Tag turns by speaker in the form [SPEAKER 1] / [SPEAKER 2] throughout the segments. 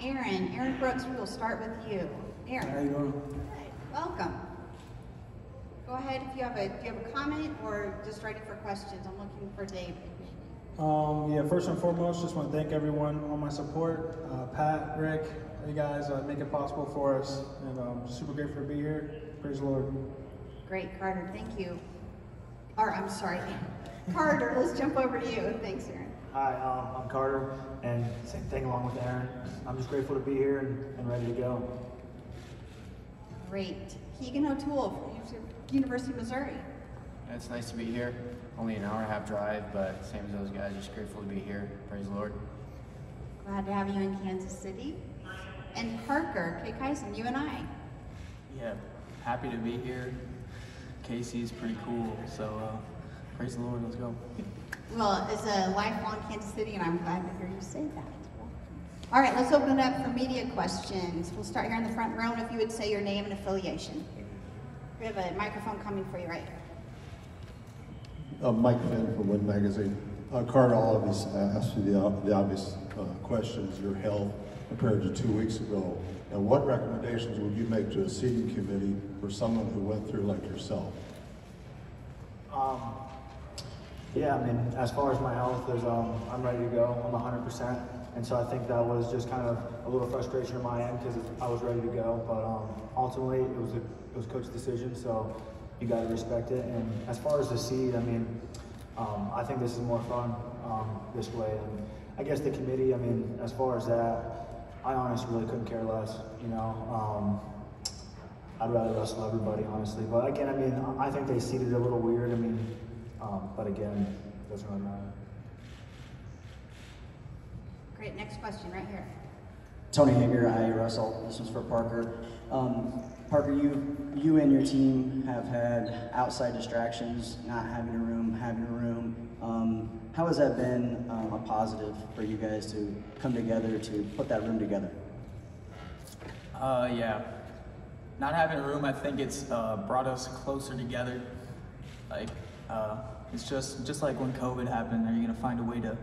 [SPEAKER 1] Aaron Brooks, we will start with you. Aaron.
[SPEAKER 2] How you doing?
[SPEAKER 1] Good. Welcome. Go ahead if you have a comment or just ready for questions. I'm looking for David.
[SPEAKER 2] Yeah, first and foremost, just want to thank everyone on my support. Pat, Rick, you guys make it possible for us, and super grateful to be here. Praise the Lord.
[SPEAKER 1] Great, Carter, thank you. Or, I'm sorry, Carter, let's jump over to you. Thanks, Aaron.
[SPEAKER 3] Hi, I'm Carter, and same thing along with Aaron. I'm just grateful to be here and ready to go.
[SPEAKER 1] Great. Keegan O'Toole, University of Missouri.
[SPEAKER 4] It's nice to be here. Only an hour and a half drive, but same as those guys, just grateful to be here. Praise the Lord.
[SPEAKER 1] Glad to have you in Kansas City. And Parker, Keckeisen, you and I.
[SPEAKER 5] Yeah, happy to be here. Casey's pretty cool, so praise the Lord, let's go.
[SPEAKER 1] Well, it's a lifelong Kansas City, and I'm glad to hear you say that. All right, let's open it up for media questions. We'll start here in the front row, and if you would say your name and affiliation. We have a microphone coming for you right here.
[SPEAKER 6] Mike Finn from Win Magazine. Carter, I'll ask you the obvious questions, your health compared to 2 weeks ago. And what recommendations would you make to a seating committee for someone who went through like yourself?
[SPEAKER 3] Yeah, I mean, as far as my health is, I'm ready to go. I'm 100%. And so I think that was just kind of a little frustration on my end because I was ready to go. But ultimately, it was coach's decision, so you got to respect it. And as far as the seed, I mean, I think this is more fun this way. And I guess the committee, I mean, as far as that, I honestly really couldn't care less, you know. I'd rather wrestle everybody, honestly. But again, I mean, I think they seeded it a little weird. I mean, but again, it doesn't really matter.
[SPEAKER 1] Great, next question right here.
[SPEAKER 7] Tony Hager, I wrestle. This was for Parker. Parker, you and your team have had outside distractions, not having a room, having a room. How has that been a positive for you guys to come together to put that room together?
[SPEAKER 5] Yeah, not having a room, I think it's brought us closer together. Like, it's just like when COVID happened. Are you gonna find a way to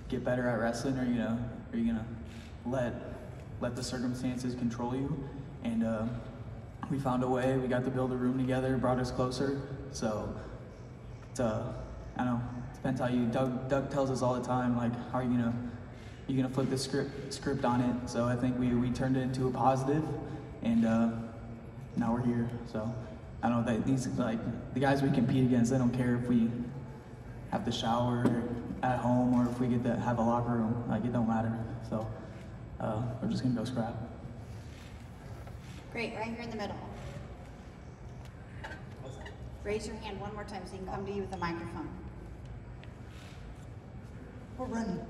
[SPEAKER 5] get better at wrestling, or are you gonna let the circumstances control you? And we found a way. We got to build a room together, brought us closer. So it's I don't know. Depends how you. Doug tells us all the time, like, how are you gonna flip the script on it? So I think we turned it into a positive, and now we're here. So I don't know that these, like, the guys we compete against, they don't care if we have to shower at home or if we get to have a locker room. Like, it don't matter. So we're just gonna go scrap.
[SPEAKER 1] Great, right here in the middle. Raise your hand one more time so he can come to you with the microphone.
[SPEAKER 8] We're running.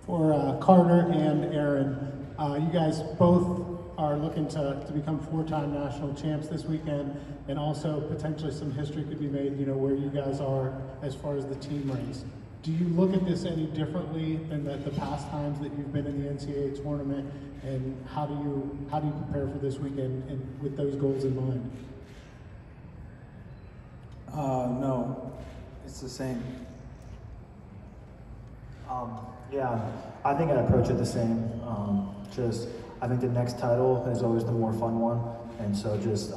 [SPEAKER 8] For Carter and Aaron, you guys both are looking to become 4-time national champs this weekend, and also potentially some history could be made, you know, where you guys are as far as the team race. Do you look at this any differently than the past times that you've been in the NCAA tournament, and how do you prepare for this weekend and with those goals in mind?
[SPEAKER 2] No, it's the same.
[SPEAKER 3] Yeah, I think I approach it the same. I think the next title is always the more fun one, and so just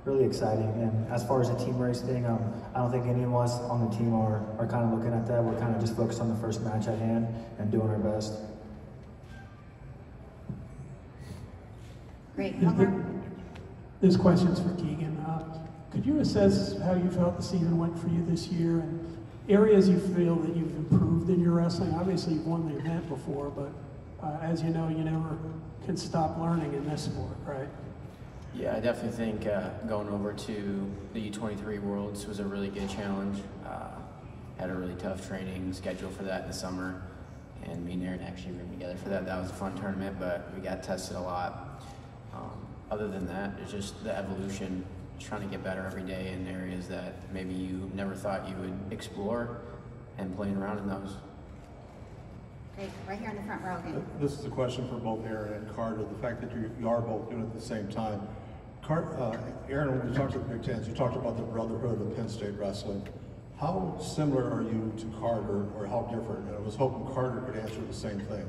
[SPEAKER 3] really exciting. And as far as the team race thing, I don't think any of us on the team are kind of looking at that. We're kind of just focused on the first match at hand and doing our best.
[SPEAKER 1] Great.
[SPEAKER 9] This question's for Keegan. Could you assess how you felt the season went for you this year, and areas you feel that you've improved in your wrestling? Obviously, you've won the event before, but as you know, you never can stop learning in this sport, right?
[SPEAKER 4] Yeah, I definitely think going over to the U23 Worlds was a really good challenge. Had a really tough training schedule for that in the summer, and me and Aaron actually roomed together for that. That was a fun tournament, but we got tested a lot. Other than that, it's just the evolution, just trying to get better every day in areas that maybe you never thought you would explore, and playing around in those.
[SPEAKER 1] Great, right here in the front row again.
[SPEAKER 6] This is a question for both Aaron and Carter. The fact that you are both doing it at the same time. Aaron, when you talked to the Big Tens, you talked about the brotherhood of Penn State wrestling. How similar are you to Carter, or how different? And I was hoping Carter could answer the same thing.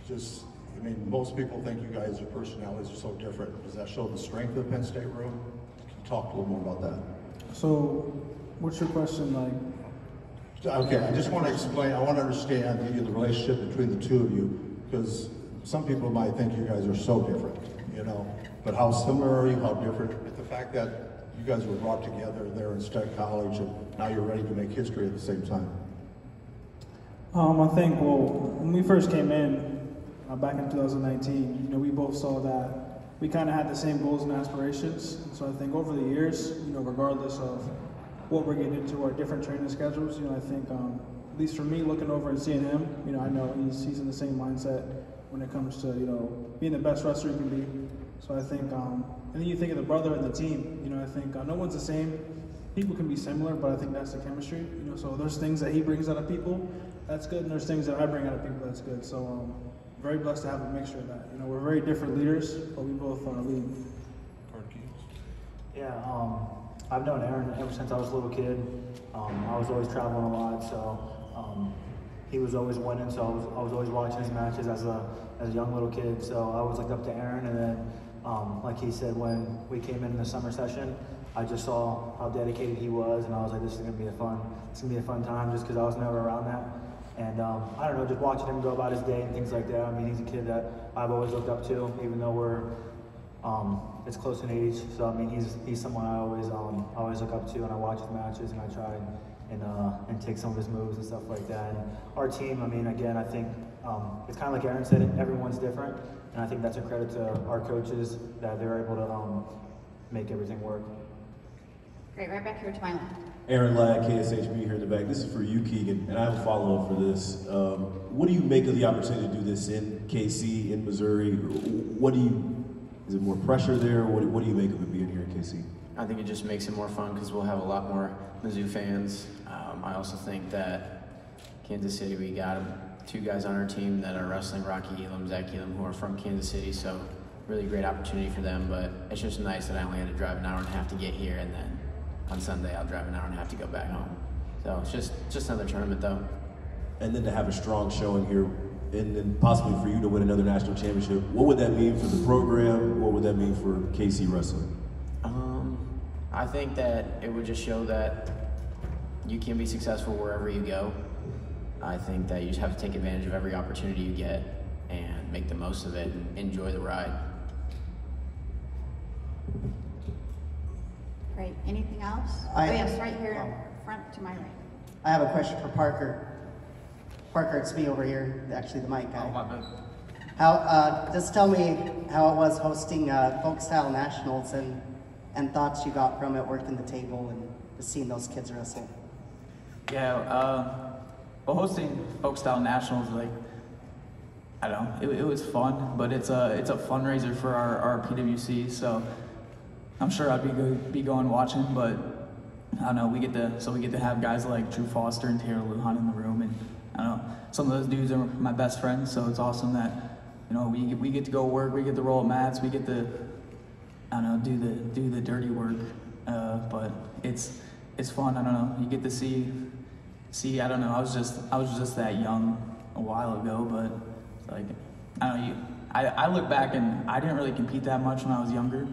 [SPEAKER 6] Just, I mean, most people think you guys, your personalities are so different. Does that show the strength of the Penn State room? Can you talk a little more about that?
[SPEAKER 2] So, what's your question like?
[SPEAKER 6] Okay, I just want to explain, I want to understand the relationship between the two of you, because some people might think you guys are so different, you know, but how similar are you, how different? But the fact that you guys were brought together there in State College and now you're ready to make history at the same time.
[SPEAKER 2] I think, well, when we first came in, back in 2019, you know, we both saw that we kind of had the same goals and aspirations. So I think over the years, you know, regardless of what we're getting into, our different training schedules, you know, I think, at least for me, looking over and seeing him, you know, I know he's in the same mindset when it comes to, you know, being the best wrestler you can be. So I think, and then you think of the brother and the team, you know, I think no one's the same. People can be similar, but I think that's the chemistry, you know, so there's things that he brings out of people, that's good, and there's things that I bring out of people, that's good. So very blessed to have a mixture of that. You know, we're very different leaders, but we both lead.
[SPEAKER 3] Yeah, I've known Aaron ever since I was a little kid. I was always traveling a lot, so he was always winning, so I was always watching his matches as a young little kid, so I always looked up to Aaron, and then like he said, when we came in the summer session, I just saw how dedicated he was, and I was like, this is gonna be a fun time, just because I was never around that. And I don't know, just watching him go about his day and things like that. I mean, he's a kid that I've always looked up to, even though we're it's close in age. So I mean, he's someone I always look up to, and I watch his matches and I try and take some of his moves and stuff like that. And our team, I mean, again, I think it's kind of like Aaron said, everyone's different, and I think that's a credit to our coaches that they're able to make everything work.
[SPEAKER 1] Great, right back here to my left.
[SPEAKER 10] Aaron Ladd, KSHB here in the back. This is for you, Keegan, and I have a follow-up for this. What do you make of the opportunity to do this in KC, in Missouri? Is it more pressure there? What do you make of it being here in KC?
[SPEAKER 4] I think it just makes it more fun because we'll have a lot more Mizzou fans. I also think that Kansas City, we got two guys on our team that are wrestling, Rocky Elam, Zach Elam, who are from Kansas City, so really great opportunity for them, but it's just nice that I only had to drive an hour and a half to get here, and then on Sunday I'll drive an hour and a half to go back home. So it's just another tournament though.
[SPEAKER 10] And then to have a strong showing here, and then possibly for you to win another national championship, what would that mean for the program? What would that mean for KC Wrestling?
[SPEAKER 4] I think that it would just show that you can be successful wherever you go. I think that you just have to take advantage of every opportunity you get and make the most of it and enjoy the ride.
[SPEAKER 1] Great. Anything else? Yes, right here, front to my right.
[SPEAKER 11] I have a question for Parker. Parker, it's me over here, actually the mic guy.
[SPEAKER 5] Oh, my bad.
[SPEAKER 11] Just tell me how it was hosting Folk Style Nationals and thoughts you got from it, working the table and just seeing those kids wrestle.
[SPEAKER 5] Yeah, well, hosting Folk Style Nationals, like, I don't know, it was fun, but it's a fundraiser for our PWC, so I'm sure I'd be going watching, but I don't know, we get to have guys like Drew Foster and Taylor Lujan in the room, and I don't know, some of those dudes are my best friends, so it's awesome that, you know, we get to go work, we get to roll mats, we get to, I don't know, do the dirty work, but it's fun. I don't know, you get to see. I don't know, I was just that young a while ago, but like, I don't know, I look back and I didn't really compete that much when I was younger,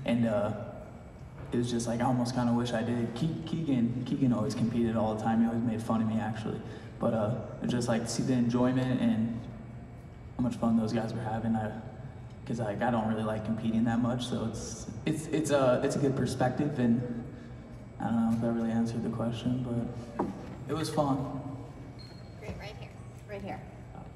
[SPEAKER 5] and it was just like I almost kind of wish I did. Keegan always competed all the time. He always made fun of me actually, but it's just like see the enjoyment and how much fun those guys were having. Because like I don't really like competing that much, so it's a good perspective, and I don't know if that really answered the question, but it was fun.
[SPEAKER 1] Great, right here.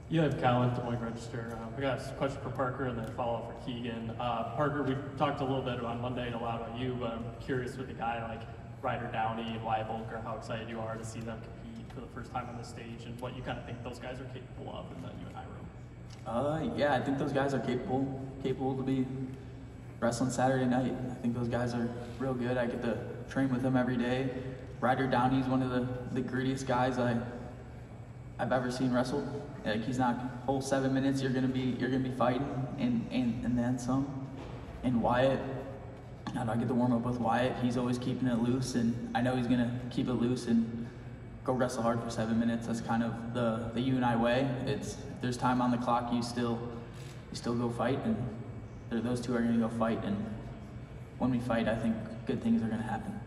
[SPEAKER 12] You have Colin, Des Moines Register. I got a question for Parker and then a follow-up for Keegan. Parker, we talked a little bit on Monday and a lot about you, but I'm curious with a guy like Ryder Downey and Wyatt Bolker, how excited you are to see them compete for the first time on the stage and what you kind of think those guys are capable of in the UNI room.
[SPEAKER 5] Yeah, I think those guys are capable to be wrestling Saturday night. I think those guys are real good. I get to train with them every day. Ryder Downey is one of the grittiest guys I've ever seen wrestle. Like he's not whole 7 minutes. You're gonna be fighting and then some. And Wyatt, I get to warm up with Wyatt. He's always keeping it loose, and I know he's gonna keep it loose. And go wrestle hard for 7 minutes. That's kind of the you and I way. It's if there's time on the clock, you still go fight, and those two are going to go fight. And when we fight, I think good things are going to happen.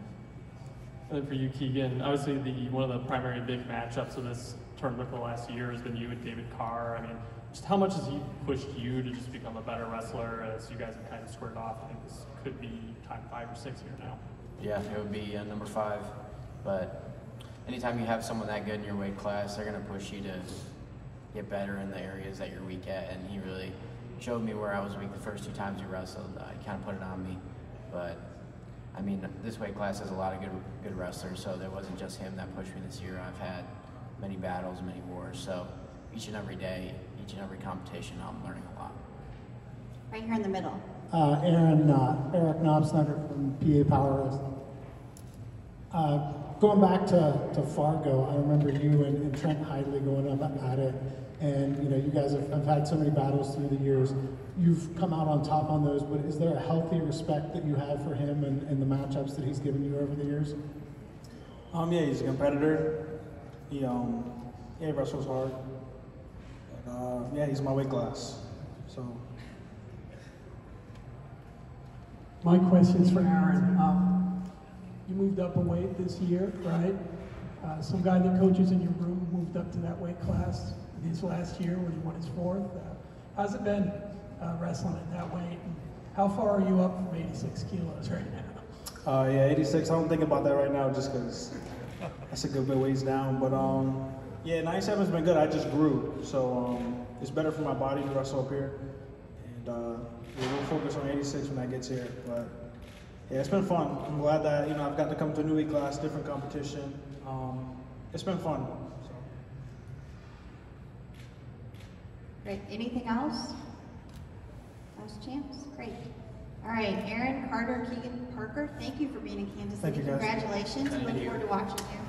[SPEAKER 12] And for you, Keegan, obviously one of the primary big matchups of this tournament the last year has been you and David Carr. I mean, just how much has he pushed you to just become a better wrestler as you guys have kind of squared off? I think this could be time 5 or 6 here now.
[SPEAKER 4] Yeah, it would be number 5. But anytime you have someone that good in your weight class, they're going to push you to get better in the areas that you're weak at. And he really showed me where I was weak the first 2 times we wrestled. He kind of put it on me. But I mean, this weight class has a lot of good wrestlers, so there wasn't just him that pushed me this year. I've had many battles, many wars, so each and every day, each and every competition, I'm learning a lot.
[SPEAKER 1] Right here in the middle.
[SPEAKER 8] Eric Knobsnyder from PA Power Wrestling. Going back to Fargo, I remember you and Trent Hidley going up at it, and you know, you guys have had so many battles through the years. You've come out on top on those, but is there a healthy respect that you have for him and the matchups that he's given you over the years?
[SPEAKER 2] Yeah, he's a competitor. He wrestles hard. And, yeah, he's my weight class. So.
[SPEAKER 9] My question's for Aaron. You moved up a weight this year, right? Some guy that coaches in your room moved up to that weight class his last year when he won his 4th. How's it been wrestling at that weight? And how far are you up from 86 kilos right now?
[SPEAKER 2] Yeah, 86. I don't think about that right now just because that's a good bit ways down. But yeah, 97's been good. I just grew, so it's better for my body to wrestle up here. And yeah, we'll focus on 86 when that gets here. But yeah, it's been fun. I'm glad that I've got to come to a new weight class, different competition. It's been fun. So.
[SPEAKER 1] Great. Anything else? Last chance. Great. All right, Aaron, Carter, Keegan, Parker, thank you for being in Kansas City.
[SPEAKER 2] Thank you, guys.
[SPEAKER 1] Congratulations. We look forward to watching you.